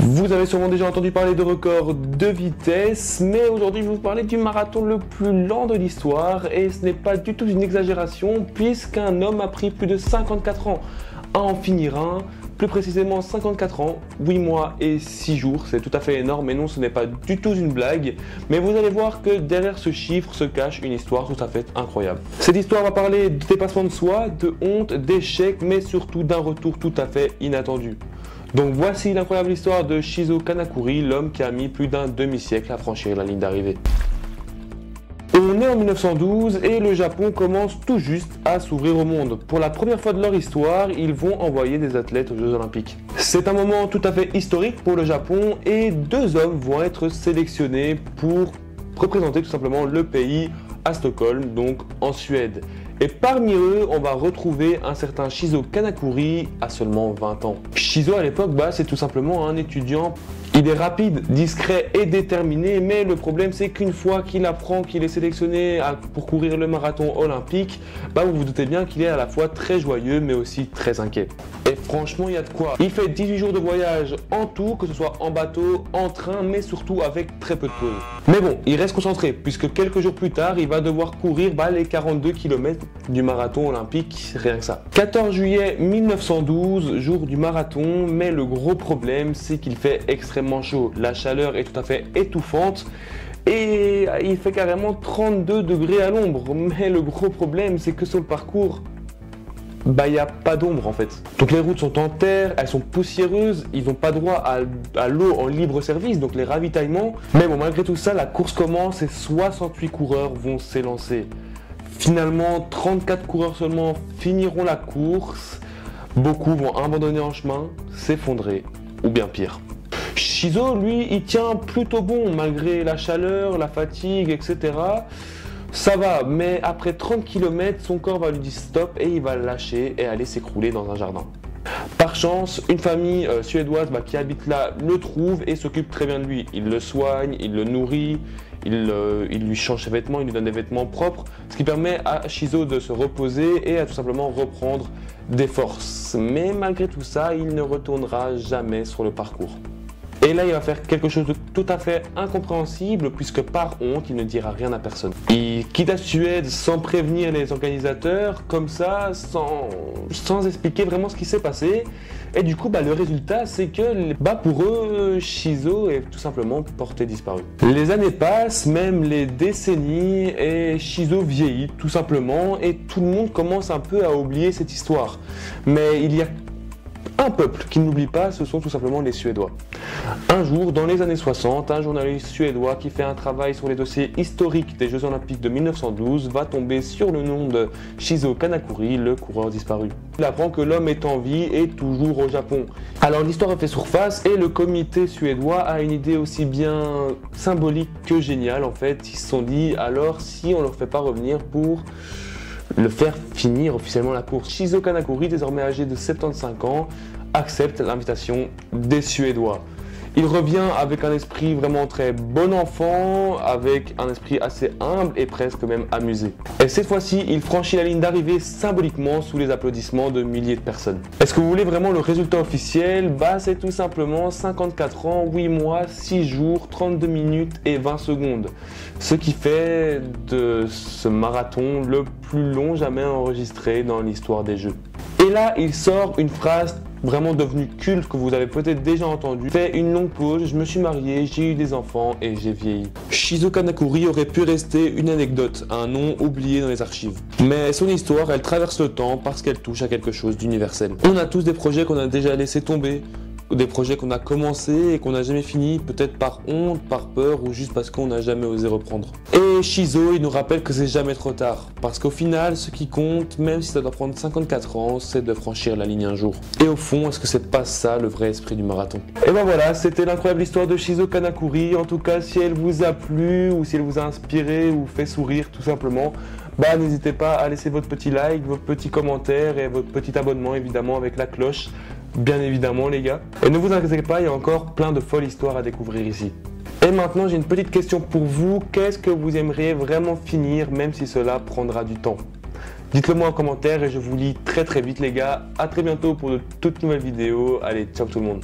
Vous avez sûrement déjà entendu parler de records de vitesse, mais aujourd'hui je vais vous parler du marathon le plus lent de l'histoire et ce n'est pas du tout une exagération puisqu'un homme a pris plus de 54 ans à en finir un, plus précisément 54 ans, 8 mois et 6 jours, c'est tout à fait énorme et non ce n'est pas du tout une blague, mais vous allez voir que derrière ce chiffre se cache une histoire tout à fait incroyable. Cette histoire va parler de dépassement de soi, de honte, d'échec, mais surtout d'un retour tout à fait inattendu. Donc voici l'incroyable histoire de Shizo Kanakuri, l'homme qui a mis plus d'un demi-siècle à franchir la ligne d'arrivée. On est en 1912 et le Japon commence tout juste à s'ouvrir au monde. Pour la première fois de leur histoire, ils vont envoyer des athlètes aux Jeux Olympiques. C'est un moment tout à fait historique pour le Japon et deux hommes vont être sélectionnés pour représenter tout simplement le pays à Stockholm, donc en Suède. Et parmi eux, on va retrouver un certain Shizo Kanakuri à seulement 20 ans. Shizo à l'époque, c'est tout simplement un étudiant. Il est rapide, discret et déterminé, mais le problème c'est qu'une fois qu'il apprend qu'il est sélectionné pour courir le marathon olympique, vous vous doutez bien qu'il est à la fois très joyeux mais aussi très inquiet. Et franchement, il y a de quoi. Il fait 18 jours de voyage en tout, que ce soit en bateau, en train, mais surtout avec très peu de pauses. Mais bon, il reste concentré puisque quelques jours plus tard, il va devoir courir les 42 km du marathon olympique, rien que ça. 14 juillet 1912, jour du marathon, mais le gros problème c'est qu'il fait extrêmement chaud. La chaleur est tout à fait étouffante et il fait carrément 32 degrés à l'ombre. Mais le gros problème c'est que sur le parcours, il n'y a pas d'ombre en fait. Donc les routes sont en terre, elles sont poussiéreuses, ils n'ont pas droit à l'eau en libre service, donc les ravitaillements. Mais bon, malgré tout ça, la course commence et 68 coureurs vont s'élancer. Finalement, 34 coureurs seulement finiront la course. Beaucoup vont abandonner en chemin, s'effondrer ou bien pire. Shizo, lui, il tient plutôt bon malgré la chaleur, la fatigue, etc. Ça va, mais après 30 km, son corps va lui dire stop et il va le lâcher et aller s'écrouler dans un jardin. Par chance, une famille suédoise qui habite là le trouve et s'occupe très bien de lui. Il le soigne, il le nourrit, il lui change ses vêtements, il lui donne des vêtements propres, ce qui permet à Shizo de se reposer et à tout simplement reprendre des forces. Mais malgré tout ça, il ne retournera jamais sur le parcours. Et là, il va faire quelque chose de tout à fait incompréhensible puisque par honte, il ne dira rien à personne. Il quitte la Suède sans prévenir les organisateurs, comme ça, sans expliquer vraiment ce qui s'est passé. Et du coup, le résultat, c'est que pour eux, Shizo est tout simplement porté disparu. Les années passent, même les décennies, et Shizo vieillit tout simplement, et tout le monde commence un peu à oublier cette histoire. Mais il y a un peuple qui n'oublie pas, ce sont tout simplement les Suédois. Un jour, dans les années 60, un journaliste suédois qui fait un travail sur les dossiers historiques des Jeux Olympiques de 1912 va tomber sur le nom de Shizo Kanakuri, le coureur disparu. Il apprend que l'homme est en vie et toujours au Japon. Alors l'histoire a fait surface et le comité suédois a une idée aussi bien symbolique que géniale en fait. Ils se sont dit alors si on ne le fait pas revenir pour le faire finir officiellement la course. Shizo Kanakuri, désormais âgé de 75 ans, accepte l'invitation des Suédois. Il revient avec un esprit vraiment très bon enfant, avec un esprit assez humble et presque même amusé. Et cette fois-ci, il franchit la ligne d'arrivée symboliquement sous les applaudissements de milliers de personnes. Est-ce que vous voulez vraiment le résultat officiel? C'est tout simplement 54 ans, 8 mois, 6 jours, 32 minutes et 20 secondes. Ce qui fait de ce marathon le plus long jamais enregistré dans l'histoire des Jeux. Et là, il sort une phrase vraiment devenue culte que vous avez peut-être déjà entendu. Fait une longue pause, je me suis marié, j'ai eu des enfants et j'ai vieilli. Shizo Kanakuri aurait pu rester une anecdote, un nom oublié dans les archives. Mais son histoire, elle traverse le temps parce qu'elle touche à quelque chose d'universel. On a tous des projets qu'on a déjà laissé tomber, des projets qu'on a commencé et qu'on n'a jamais fini, peut-être par honte, par peur ou juste parce qu'on n'a jamais osé reprendre. Et Shizo, il nous rappelle que c'est jamais trop tard, parce qu'au final, ce qui compte, même si ça doit prendre 54 ans, c'est de franchir la ligne un jour. Et au fond, est-ce que c'est pas ça le vrai esprit du marathon? Et voilà, c'était l'incroyable histoire de Shizo Kanakuri. En tout cas, si elle vous a plu ou si elle vous a inspiré ou fait sourire tout simplement, n'hésitez pas à laisser votre petit like, votre petit commentaire et votre petit abonnement évidemment avec la cloche. Bien évidemment les gars. Et ne vous inquiétez pas, il y a encore plein de folles histoires à découvrir ici. Et maintenant j'ai une petite question pour vous. Qu'est-ce que vous aimeriez vraiment finir même si cela prendra du temps? Dites-le moi en commentaire et je vous lis très vite les gars. A très bientôt pour de toutes nouvelles vidéos. Allez, ciao tout le monde.